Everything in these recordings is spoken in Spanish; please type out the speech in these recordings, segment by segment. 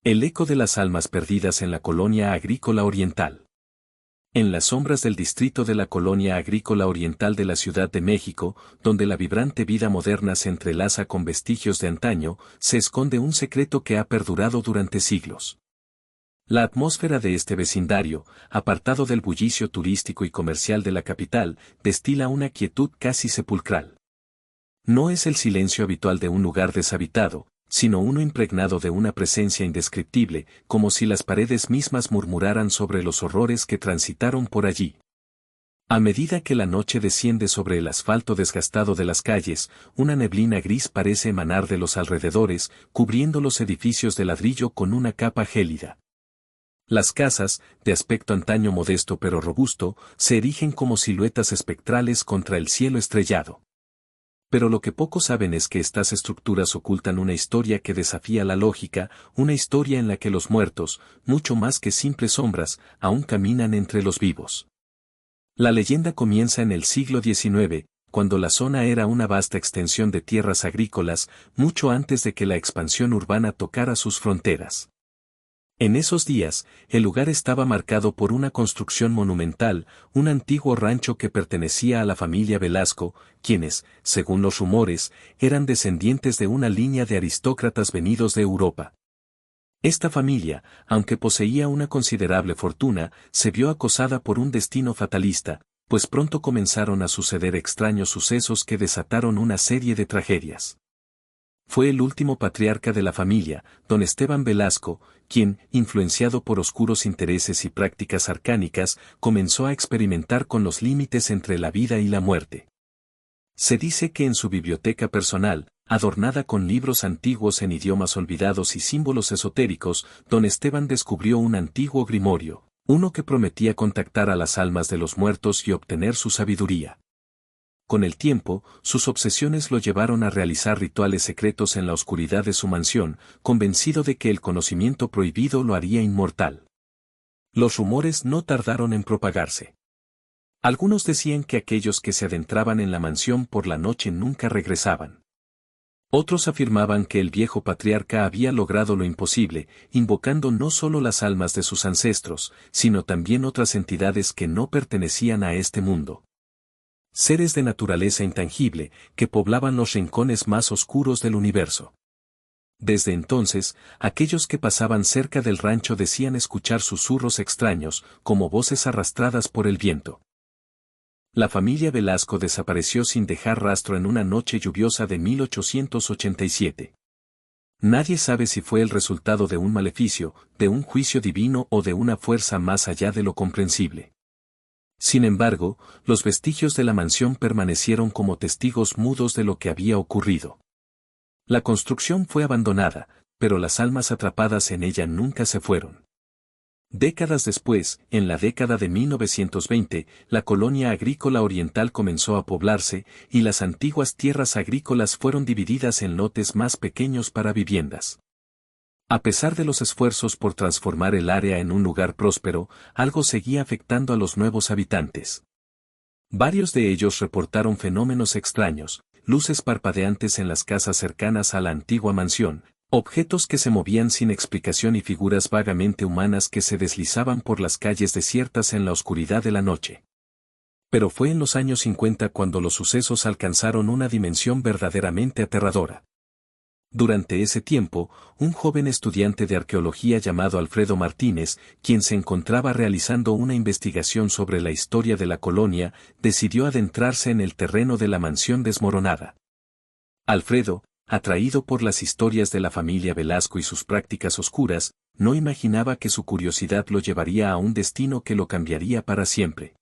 El eco de las almas perdidas en la colonia agrícola oriental. En las sombras del distrito de la colonia agrícola oriental de la Ciudad de México, donde la vibrante vida moderna se entrelaza con vestigios de antaño, se esconde un secreto que ha perdurado durante siglos. La atmósfera de este vecindario, apartado del bullicio turístico y comercial de la capital, destila una quietud casi sepulcral. No es el silencio habitual de un lugar deshabitado, sino uno impregnado de una presencia indescriptible, como si las paredes mismas murmuraran sobre los horrores que transitaron por allí. A medida que la noche desciende sobre el asfalto desgastado de las calles, una neblina gris parece emanar de los alrededores, cubriendo los edificios de ladrillo con una capa gélida. Las casas, de aspecto antaño modesto pero robusto, se erigen como siluetas espectrales contra el cielo estrellado. Pero lo que pocos saben es que estas estructuras ocultan una historia que desafía la lógica, una historia en la que los muertos, mucho más que simples sombras, aún caminan entre los vivos. La leyenda comienza en el siglo XIX, cuando la zona era una vasta extensión de tierras agrícolas, mucho antes de que la expansión urbana tocara sus fronteras. En esos días, el lugar estaba marcado por una construcción monumental, un antiguo rancho que pertenecía a la familia Velasco, quienes, según los rumores, eran descendientes de una línea de aristócratas venidos de Europa. Esta familia, aunque poseía una considerable fortuna, se vio acosada por un destino fatalista, pues pronto comenzaron a suceder extraños sucesos que desataron una serie de tragedias. Fue el último patriarca de la familia, don Esteban Velasco, quien, influenciado por oscuros intereses y prácticas arcánicas, comenzó a experimentar con los límites entre la vida y la muerte. Se dice que en su biblioteca personal, adornada con libros antiguos en idiomas olvidados y símbolos esotéricos, don Esteban descubrió un antiguo grimorio, uno que prometía contactar a las almas de los muertos y obtener su sabiduría. Con el tiempo, sus obsesiones lo llevaron a realizar rituales secretos en la oscuridad de su mansión, convencido de que el conocimiento prohibido lo haría inmortal. Los rumores no tardaron en propagarse. Algunos decían que aquellos que se adentraban en la mansión por la noche nunca regresaban. Otros afirmaban que el viejo patriarca había logrado lo imposible, invocando no solo las almas de sus ancestros, sino también otras entidades que no pertenecían a este mundo. Seres de naturaleza intangible, que poblaban los rincones más oscuros del universo. Desde entonces, aquellos que pasaban cerca del rancho decían escuchar susurros extraños, como voces arrastradas por el viento. La familia Velasco desapareció sin dejar rastro en una noche lluviosa de 1887. Nadie sabe si fue el resultado de un maleficio, de un juicio divino o de una fuerza más allá de lo comprensible. Sin embargo, los vestigios de la mansión permanecieron como testigos mudos de lo que había ocurrido. La construcción fue abandonada, pero las almas atrapadas en ella nunca se fueron. Décadas después, en la década de 1920, la colonia agrícola oriental comenzó a poblarse, y las antiguas tierras agrícolas fueron divididas en lotes más pequeños para viviendas. A pesar de los esfuerzos por transformar el área en un lugar próspero, algo seguía afectando a los nuevos habitantes. Varios de ellos reportaron fenómenos extraños, luces parpadeantes en las casas cercanas a la antigua mansión, objetos que se movían sin explicación y figuras vagamente humanas que se deslizaban por las calles desiertas en la oscuridad de la noche. Pero fue en los años 50 cuando los sucesos alcanzaron una dimensión verdaderamente aterradora. Durante ese tiempo, un joven estudiante de arqueología llamado Alfredo Martínez, quien se encontraba realizando una investigación sobre la historia de la colonia, decidió adentrarse en el terreno de la mansión desmoronada. Alfredo, atraído por las historias de la familia Velasco y sus prácticas oscuras, no imaginaba que su curiosidad lo llevaría a un destino que lo cambiaría para siempre.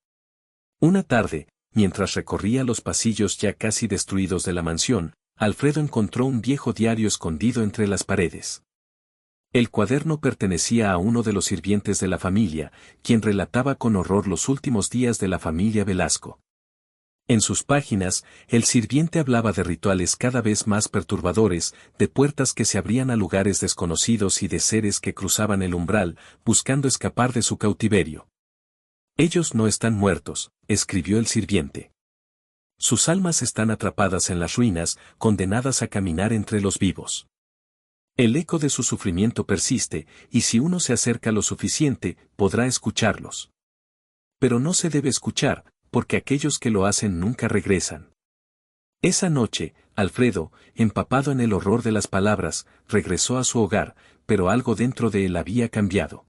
Una tarde, mientras recorría los pasillos ya casi destruidos de la mansión, Alfredo encontró un viejo diario escondido entre las paredes. El cuaderno pertenecía a uno de los sirvientes de la familia, quien relataba con horror los últimos días de la familia Velasco. En sus páginas, el sirviente hablaba de rituales cada vez más perturbadores, de puertas que se abrían a lugares desconocidos y de seres que cruzaban el umbral, buscando escapar de su cautiverio. «Ellos no están muertos», escribió el sirviente. «Sus almas están atrapadas en las ruinas, condenadas a caminar entre los vivos». El eco de su sufrimiento persiste, y si uno se acerca lo suficiente, podrá escucharlos. Pero no se debe escuchar, porque aquellos que lo hacen nunca regresan. Esa noche, Alfredo, empapado en el horror de las palabras, regresó a su hogar, pero algo dentro de él había cambiado.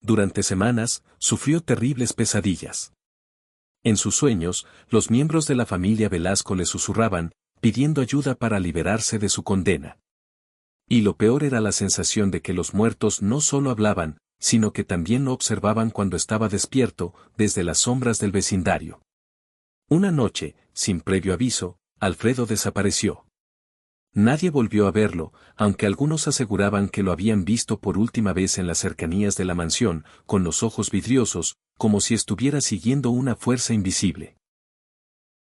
Durante semanas, sufrió terribles pesadillas. En sus sueños, los miembros de la familia Velasco le susurraban, pidiendo ayuda para liberarse de su condena. Y lo peor era la sensación de que los muertos no solo hablaban, sino que también lo observaban cuando estaba despierto, desde las sombras del vecindario. Una noche, sin previo aviso, Alfredo desapareció. Nadie volvió a verlo, aunque algunos aseguraban que lo habían visto por última vez en las cercanías de la mansión, con los ojos vidriosos, como si estuviera siguiendo una fuerza invisible.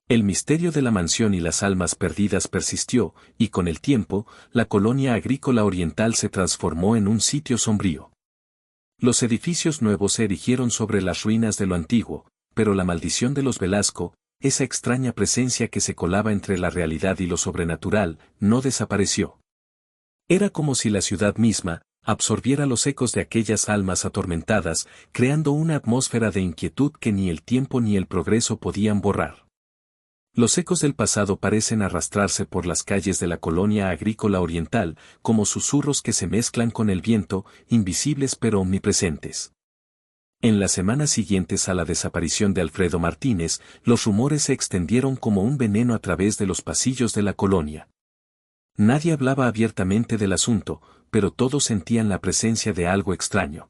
El misterio de la mansión y las almas perdidas persistió, y con el tiempo, la colonia agrícola oriental se transformó en un sitio sombrío. Los edificios nuevos se erigieron sobre las ruinas de lo antiguo, pero la maldición de los Velasco, esa extraña presencia que se colaba entre la realidad y lo sobrenatural, no desapareció. Era como si la ciudad misma absorbiera los ecos de aquellas almas atormentadas, creando una atmósfera de inquietud que ni el tiempo ni el progreso podían borrar. Los ecos del pasado parecen arrastrarse por las calles de la colonia agrícola oriental, como susurros que se mezclan con el viento, invisibles pero omnipresentes. En las semanas siguientes a la desaparición de Alfredo Martínez, los rumores se extendieron como un veneno a través de los pasillos de la colonia. Nadie hablaba abiertamente del asunto, pero todos sentían la presencia de algo extraño.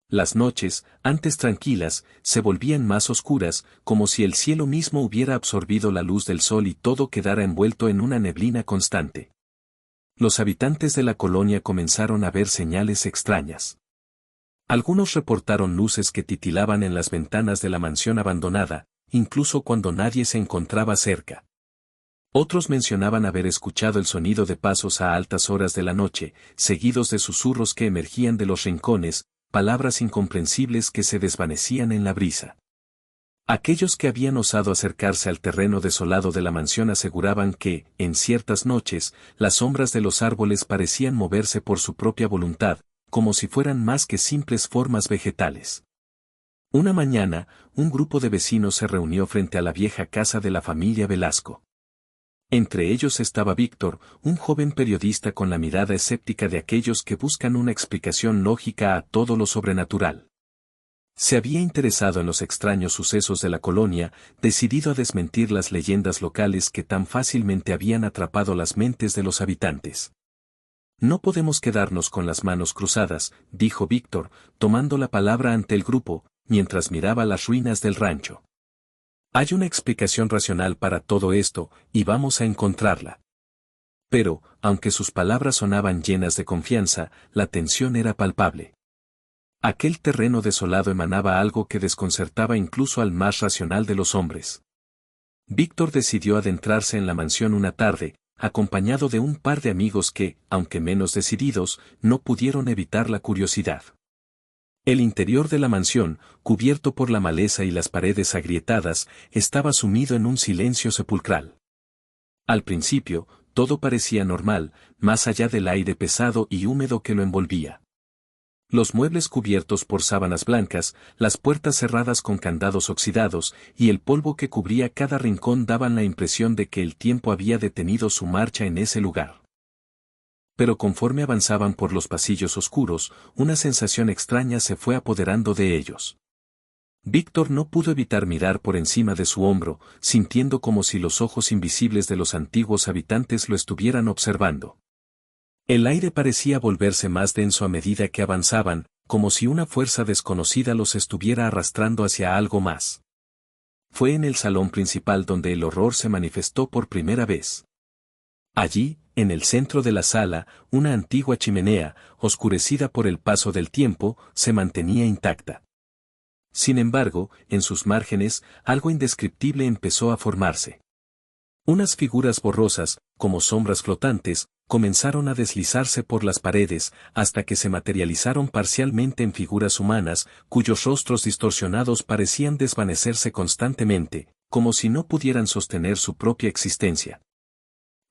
Las noches, antes tranquilas, se volvían más oscuras, como si el cielo mismo hubiera absorbido la luz del sol y todo quedara envuelto en una neblina constante. Los habitantes de la colonia comenzaron a ver señales extrañas. Algunos reportaron luces que titilaban en las ventanas de la mansión abandonada, incluso cuando nadie se encontraba cerca. Otros mencionaban haber escuchado el sonido de pasos a altas horas de la noche, seguidos de susurros que emergían de los rincones, palabras incomprensibles que se desvanecían en la brisa. Aquellos que habían osado acercarse al terreno desolado de la mansión aseguraban que, en ciertas noches, las sombras de los árboles parecían moverse por su propia voluntad, como si fueran más que simples formas vegetales. Una mañana, un grupo de vecinos se reunió frente a la vieja casa de la familia Velasco. Entre ellos estaba Víctor, un joven periodista con la mirada escéptica de aquellos que buscan una explicación lógica a todo lo sobrenatural. Se había interesado en los extraños sucesos de la colonia, decidido a desmentir las leyendas locales que tan fácilmente habían atrapado las mentes de los habitantes. No podemos quedarnos con las manos cruzadas, dijo Víctor, tomando la palabra ante el grupo, mientras miraba las ruinas del rancho. Hay una explicación racional para todo esto, y vamos a encontrarla. Pero, aunque sus palabras sonaban llenas de confianza, la tensión era palpable. Aquel terreno desolado emanaba algo que desconcertaba incluso al más racional de los hombres. Víctor decidió adentrarse en la mansión una tarde, acompañado de un par de amigos que, aunque menos decididos, no pudieron evitar la curiosidad. El interior de la mansión, cubierto por la maleza y las paredes agrietadas, estaba sumido en un silencio sepulcral. Al principio, todo parecía normal, más allá del aire pesado y húmedo que lo envolvía. Los muebles cubiertos por sábanas blancas, las puertas cerradas con candados oxidados, y el polvo que cubría cada rincón daban la impresión de que el tiempo había detenido su marcha en ese lugar. Pero conforme avanzaban por los pasillos oscuros, una sensación extraña se fue apoderando de ellos. Víctor no pudo evitar mirar por encima de su hombro, sintiendo como si los ojos invisibles de los antiguos habitantes lo estuvieran observando. El aire parecía volverse más denso a medida que avanzaban, como si una fuerza desconocida los estuviera arrastrando hacia algo más. Fue en el salón principal donde el horror se manifestó por primera vez. Allí, en el centro de la sala, una antigua chimenea, oscurecida por el paso del tiempo, se mantenía intacta. Sin embargo, en sus márgenes, algo indescriptible empezó a formarse. Unas figuras borrosas, como sombras flotantes, comenzaron a deslizarse por las paredes, hasta que se materializaron parcialmente en figuras humanas, cuyos rostros distorsionados parecían desvanecerse constantemente, como si no pudieran sostener su propia existencia.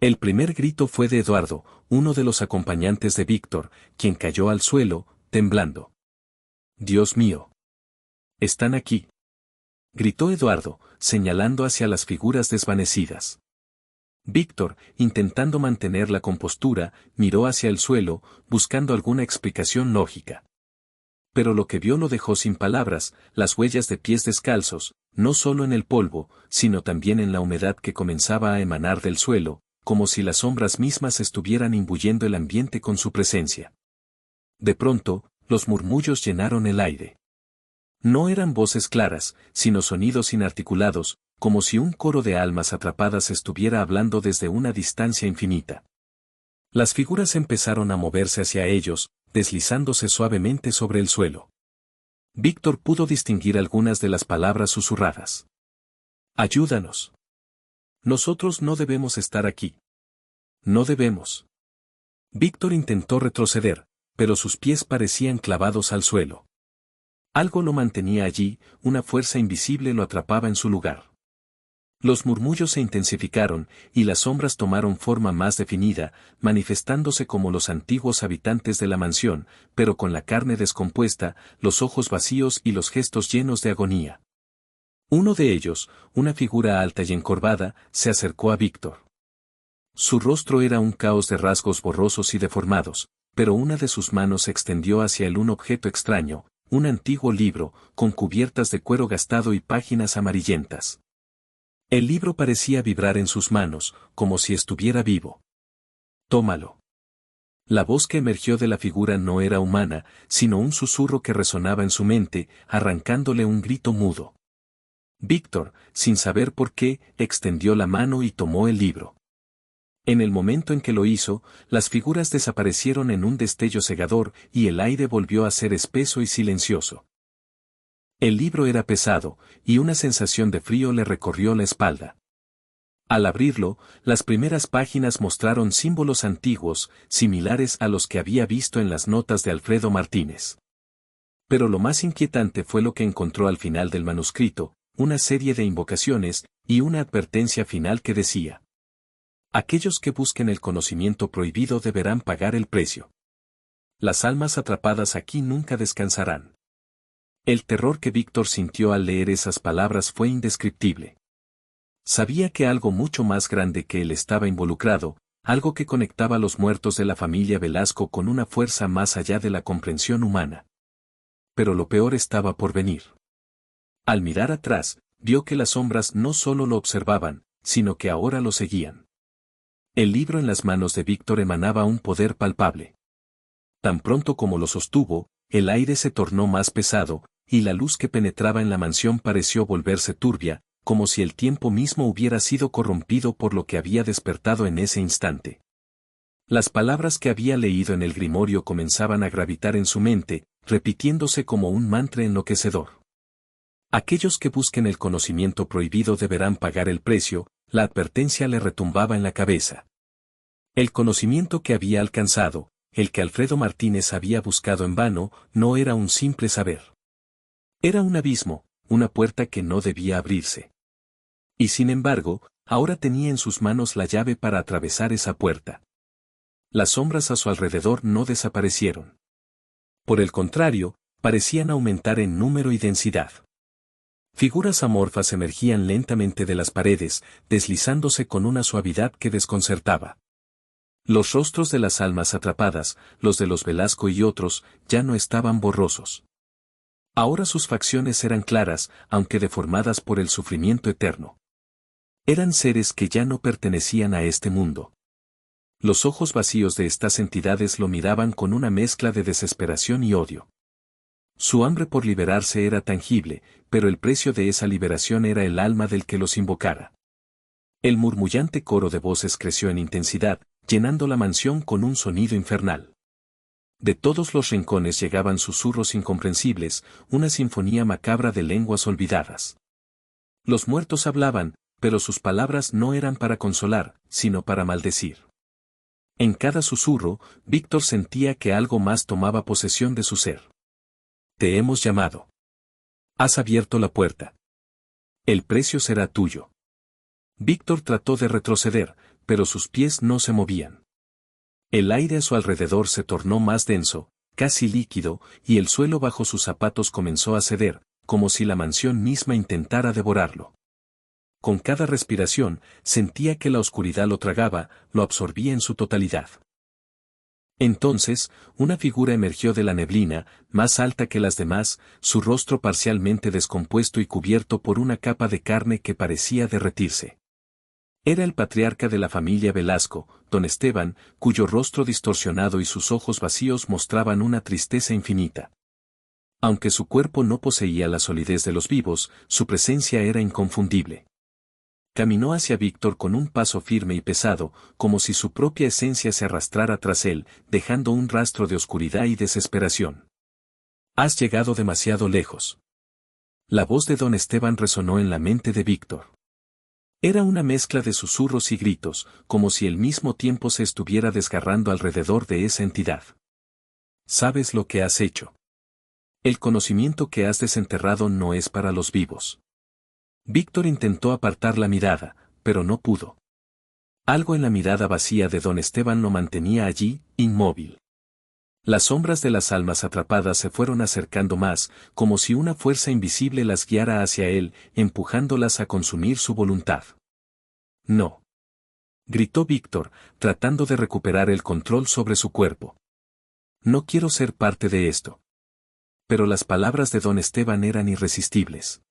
El primer grito fue de Eduardo, uno de los acompañantes de Víctor, quien cayó al suelo, temblando. «Dios mío. Están aquí», gritó Eduardo, señalando hacia las figuras desvanecidas. Víctor, intentando mantener la compostura, miró hacia el suelo, buscando alguna explicación lógica. Pero lo que vio lo dejó sin palabras, las huellas de pies descalzos, no solo en el polvo, sino también en la humedad que comenzaba a emanar del suelo, como si las sombras mismas estuvieran imbuyendo el ambiente con su presencia. De pronto, los murmullos llenaron el aire. No eran voces claras, sino sonidos inarticulados, como si un coro de almas atrapadas estuviera hablando desde una distancia infinita. Las figuras empezaron a moverse hacia ellos, deslizándose suavemente sobre el suelo. Víctor pudo distinguir algunas de las palabras susurradas. «Ayúdanos. Nosotros no debemos estar aquí. No debemos». Víctor intentó retroceder, pero sus pies parecían clavados al suelo. Algo lo mantenía allí, una fuerza invisible lo atrapaba en su lugar. Los murmullos se intensificaron, y las sombras tomaron forma más definida, manifestándose como los antiguos habitantes de la mansión, pero con la carne descompuesta, los ojos vacíos y los gestos llenos de agonía. Uno de ellos, una figura alta y encorvada, se acercó a Víctor. Su rostro era un caos de rasgos borrosos y deformados, pero una de sus manos se extendió hacia él un objeto extraño, un antiguo libro, con cubiertas de cuero gastado y páginas amarillentas. El libro parecía vibrar en sus manos, como si estuviera vivo. «Tómalo». La voz que emergió de la figura no era humana, sino un susurro que resonaba en su mente, arrancándole un grito mudo. Víctor, sin saber por qué, extendió la mano y tomó el libro. En el momento en que lo hizo, las figuras desaparecieron en un destello cegador y el aire volvió a ser espeso y silencioso. El libro era pesado, y una sensación de frío le recorrió la espalda. Al abrirlo, las primeras páginas mostraron símbolos antiguos, similares a los que había visto en las notas de Alfredo Martínez. Pero lo más inquietante fue lo que encontró al final del manuscrito, una serie de invocaciones, y una advertencia final que decía: «Aquellos que busquen el conocimiento prohibido deberán pagar el precio. Las almas atrapadas aquí nunca descansarán». El terror que Víctor sintió al leer esas palabras fue indescriptible. Sabía que algo mucho más grande que él estaba involucrado, algo que conectaba a los muertos de la familia Velasco con una fuerza más allá de la comprensión humana. Pero lo peor estaba por venir. Al mirar atrás, vio que las sombras no solo lo observaban, sino que ahora lo seguían. El libro en las manos de Víctor emanaba un poder palpable. Tan pronto como lo sostuvo, el aire se tornó más pesado, y la luz que penetraba en la mansión pareció volverse turbia, como si el tiempo mismo hubiera sido corrompido por lo que había despertado en ese instante. Las palabras que había leído en el grimorio comenzaban a gravitar en su mente, repitiéndose como un mantra enloquecedor. Aquellos que busquen el conocimiento prohibido deberán pagar el precio, la advertencia le retumbaba en la cabeza. El conocimiento que había alcanzado, el que Alfredo Martínez había buscado en vano, no era un simple saber. Era un abismo, una puerta que no debía abrirse. Y sin embargo, ahora tenía en sus manos la llave para atravesar esa puerta. Las sombras a su alrededor no desaparecieron. Por el contrario, parecían aumentar en número y densidad. Figuras amorfas emergían lentamente de las paredes, deslizándose con una suavidad que desconcertaba. Los rostros de las almas atrapadas, los de los Velasco y otros, ya no estaban borrosos. Ahora sus facciones eran claras, aunque deformadas por el sufrimiento eterno. Eran seres que ya no pertenecían a este mundo. Los ojos vacíos de estas entidades lo miraban con una mezcla de desesperación y odio. Su hambre por liberarse era tangible, pero el precio de esa liberación era el alma del que los invocara. El murmullante coro de voces creció en intensidad, llenando la mansión con un sonido infernal. De todos los rincones llegaban susurros incomprensibles, una sinfonía macabra de lenguas olvidadas. Los muertos hablaban, pero sus palabras no eran para consolar, sino para maldecir. En cada susurro, Víctor sentía que algo más tomaba posesión de su ser. Te hemos llamado. Has abierto la puerta. El precio será tuyo. Víctor trató de retroceder, pero sus pies no se movían. El aire a su alrededor se tornó más denso, casi líquido, y el suelo bajo sus zapatos comenzó a ceder, como si la mansión misma intentara devorarlo. Con cada respiración, sentía que la oscuridad lo tragaba, lo absorbía en su totalidad. Entonces, una figura emergió de la neblina, más alta que las demás, su rostro parcialmente descompuesto y cubierto por una capa de carne que parecía derretirse. Era el patriarca de la familia Velasco, don Esteban, cuyo rostro distorsionado y sus ojos vacíos mostraban una tristeza infinita. Aunque su cuerpo no poseía la solidez de los vivos, su presencia era inconfundible. Caminó hacia Víctor con un paso firme y pesado, como si su propia esencia se arrastrara tras él, dejando un rastro de oscuridad y desesperación. «Has llegado demasiado lejos». La voz de don Esteban resonó en la mente de Víctor. Era una mezcla de susurros y gritos, como si al mismo tiempo se estuviera desgarrando alrededor de esa entidad. «¿Sabes lo que has hecho? El conocimiento que has desenterrado no es para los vivos». Víctor intentó apartar la mirada, pero no pudo. Algo en la mirada vacía de don Esteban lo mantenía allí, inmóvil. Las sombras de las almas atrapadas se fueron acercando más, como si una fuerza invisible las guiara hacia él, empujándolas a consumir su voluntad. «No», gritó Víctor, tratando de recuperar el control sobre su cuerpo. «No quiero ser parte de esto». Pero las palabras de don Esteban eran irresistibles.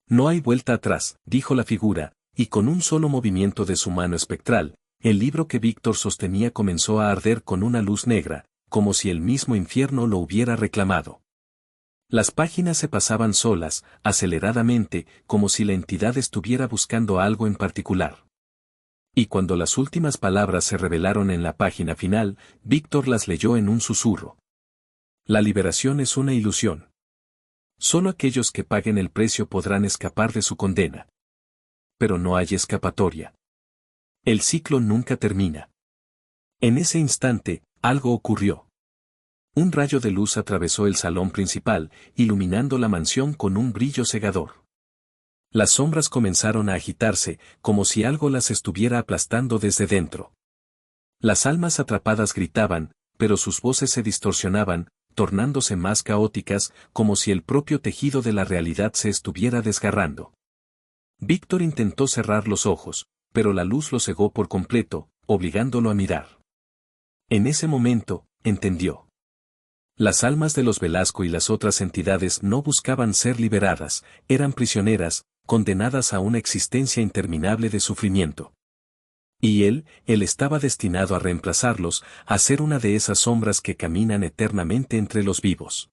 «No hay vuelta atrás», dijo la figura, y con un solo movimiento de su mano espectral, el libro que Víctor sostenía comenzó a arder con una luz negra, como si el mismo infierno lo hubiera reclamado. Las páginas se pasaban solas, aceleradamente, como si la entidad estuviera buscando algo en particular. Y cuando las últimas palabras se revelaron en la página final, Víctor las leyó en un susurro. «La liberación es una ilusión. Solo aquellos que paguen el precio podrán escapar de su condena. Pero no hay escapatoria. El ciclo nunca termina». En ese instante, algo ocurrió. Un rayo de luz atravesó el salón principal, iluminando la mansión con un brillo cegador. Las sombras comenzaron a agitarse, como si algo las estuviera aplastando desde dentro. Las almas atrapadas gritaban, pero sus voces se distorsionaban, tornándose más caóticas, como si el propio tejido de la realidad se estuviera desgarrando. Víctor intentó cerrar los ojos, pero la luz lo cegó por completo, obligándolo a mirar. En ese momento, entendió. Las almas de los Velasco y las otras entidades no buscaban ser liberadas, eran prisioneras, condenadas a una existencia interminable de sufrimiento. Y él estaba destinado a reemplazarlos, a ser una de esas sombras que caminan eternamente entre los vivos.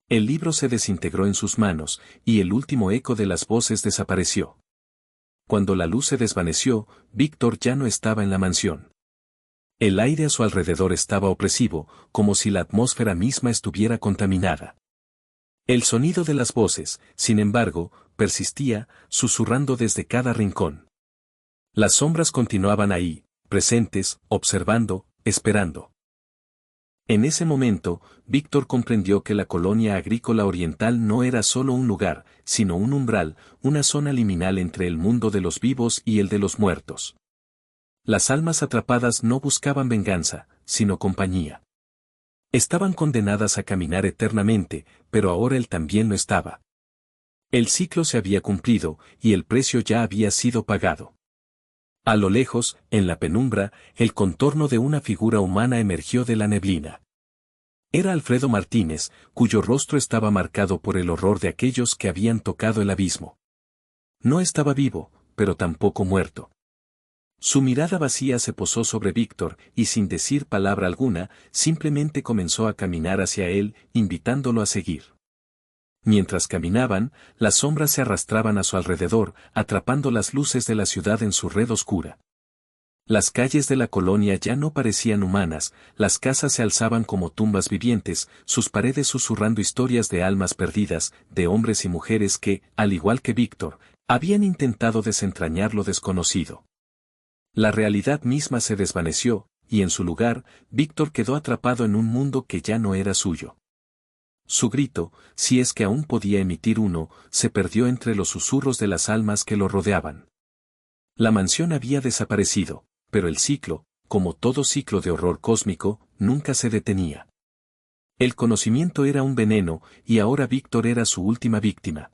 El libro se desintegró en sus manos, y el último eco de las voces desapareció. Cuando la luz se desvaneció, Víctor ya no estaba en la mansión. El aire a su alrededor estaba opresivo, como si la atmósfera misma estuviera contaminada. El sonido de las voces, sin embargo, persistía, susurrando desde cada rincón. Las sombras continuaban ahí, presentes, observando, esperando. En ese momento, Víctor comprendió que la colonia agrícola oriental no era solo un lugar, sino un umbral, una zona liminal entre el mundo de los vivos y el de los muertos. Las almas atrapadas no buscaban venganza, sino compañía. Estaban condenadas a caminar eternamente, pero ahora él también lo estaba. El ciclo se había cumplido, y el precio ya había sido pagado. A lo lejos, en la penumbra, el contorno de una figura humana emergió de la neblina. Era Alfredo Martínez, cuyo rostro estaba marcado por el horror de aquellos que habían tocado el abismo. No estaba vivo, pero tampoco muerto. Su mirada vacía se posó sobre Víctor, y sin decir palabra alguna, simplemente comenzó a caminar hacia él, invitándolo a seguir. Mientras caminaban, las sombras se arrastraban a su alrededor, atrapando las luces de la ciudad en su red oscura. Las calles de la colonia ya no parecían humanas, las casas se alzaban como tumbas vivientes, sus paredes susurrando historias de almas perdidas, de hombres y mujeres que, al igual que Víctor, habían intentado desentrañar lo desconocido. La realidad misma se desvaneció, y en su lugar, Víctor quedó atrapado en un mundo que ya no era suyo. Su grito, si es que aún podía emitir uno, se perdió entre los susurros de las almas que lo rodeaban. La mansión había desaparecido, pero el ciclo, como todo ciclo de horror cósmico, nunca se detenía. El conocimiento era un veneno, y ahora Víctor era su última víctima.